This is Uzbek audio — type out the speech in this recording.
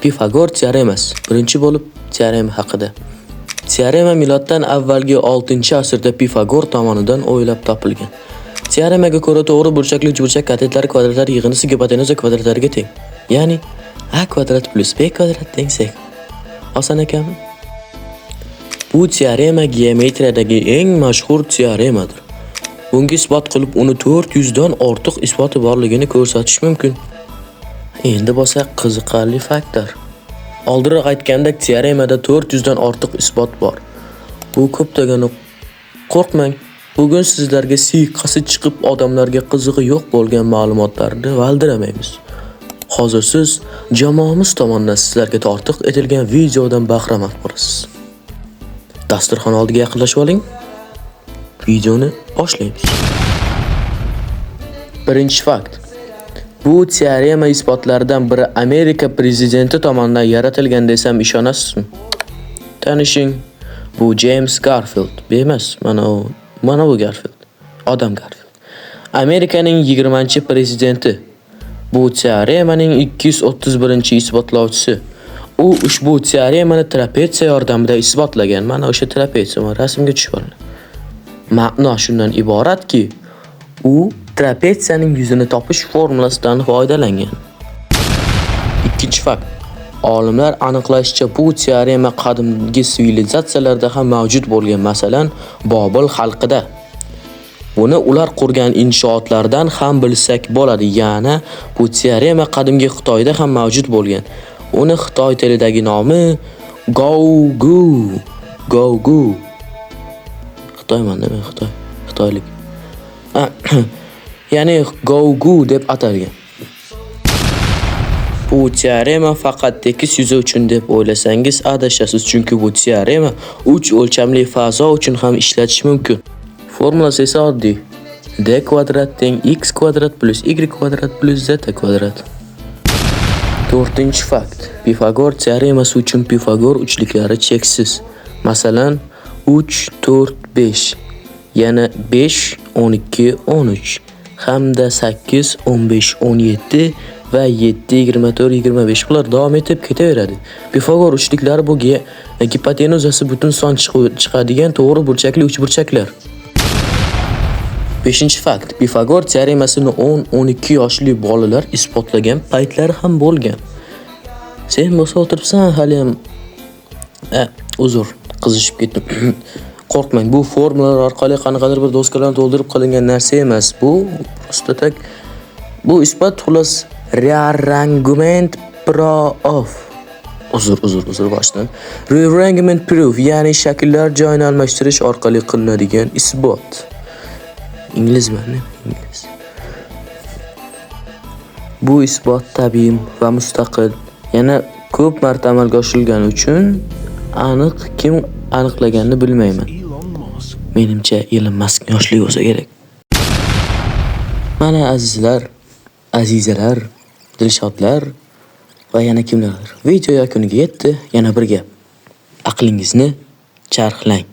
Pifagor teoremasi. Birinchi bo'lib teorema haqida. Teorema miloddan avvalgi 6-asrda Pifagor tomonidan o'ylab topilgan. Teoremaga ko'ra to'g'ri burchakli uchburchak katetlari kvadratlari yig'indisi gipotenuza kvadratlariga teng. Ya'ni a kvadrat plus b kvadrat teng c. Oson ekanmi? Bu teorema geometriyadagi eng mashhur teoremadir. Bunga isbot qilib, uni 400 dan ortiq isboti borligini ko'rsatish mumkin. Endi bo'lsa qiziqarli faktlar. Oldinroq aytgandek, teoremada 400 dan ortiq isbot bor. Bu ko'p degani qo'rqmang. Bugun sizlarga siyqasi chiqib odamlarga qizig'i yo'q bo'lgan ma'lumotlarni valdiramaymiz. Hozir siz jamoamiz tomonidan sizlarga tortiq etilgan videodan bahramand bo'lasiz. Dasturxon oldiga yaqinlashib oling. Videoni boshlaymiz. Birinchi fakt. Bu teorema isbotlaridan biri Amerika prezidenti tomonidan yaratilgan desam ishonasizmi? Tanishing, bu James Garfield. Bemas, mana bu Garfield. Odam Garfield. Amerikaning 20-prezidenti. Bu teoremaning 231-isbotlovchisi. U ushbu teoremani trapetsiya yordamida isbotlagan. Mana o'sha trapetsiya, rasmga tushib oling. Ma'no shundan iboratki, u trapetsiyaning yuzini topish formulasidan foydalangan. Ikkinchi fakt. Olimlar aniqlashicha, bu teorema qadimgi sivilizatsiyalarda ham mavjud bo'lgan, masalan, Bobil xalqida. Buni ular qurgan inshootlardan ham bilsak bo'ladi. Ya'ni bu teorema qadimgi Xitoyda ham mavjud bo'lgan. Uni Xitoy tilidagi nomi Gougu. Xitoyman dema, Xitoylik. Ya'ni Gougu deb atalgan. Bu teorema faqat tekis yuzi uchun deb o'ylasangiz adashasiz, chunki bu teorema 3 o'lchamli fazo uchun ham ishlatish mumkin. Formulasi esa oddiy. D kvadrat teng x kvadrat plus y kvadrat plus z kvadrat. To'rtinchi fakt. Pifagor teoremasi uchun Pifagor uchliklari cheksiz. Masalan, 3, 4, 5. Yana 5, 12, 13 hamda 8, 15, 17 va 7, 24, 25 bular davom etib ketaveradi. Pifagor uchliklari bu gipotenuzasi butun son chiqadigan to'g'ri burchakli uchburchaklar. 5-fakt. Pifagor teoremasini 10-12 yoshli bolalar isbotlagan paytlari ham bo'lgan. Sen bo'lsa o'tiribsan, hali ham uzr, qizishib ketdim. Qo'rqmang, bu formulalar orqali qanaqadir bir doskalarni to'ldirib qilingan narsa emas. Bu prosta tak bu isbot xullas rearrangement proof. Uzr boshdan. Rearrangement proof, ya'ni shakllar joyini almashtirish orqali qilinadigan isbot. Inglizmi? Ingliz. Bu isbot tabiiy va mustaqil. Yana ko'p marta amalga oshirilgani uchun aniq kim aniqlaganini bilmayman. Menimcha Elon Musk yoshli bo'lsa kerak. Mana azizlar, azizalar, dilshodlar va yana kimlardir. Video yakuniga yetdi. Yana bir gap. Aqlingizni charxlang.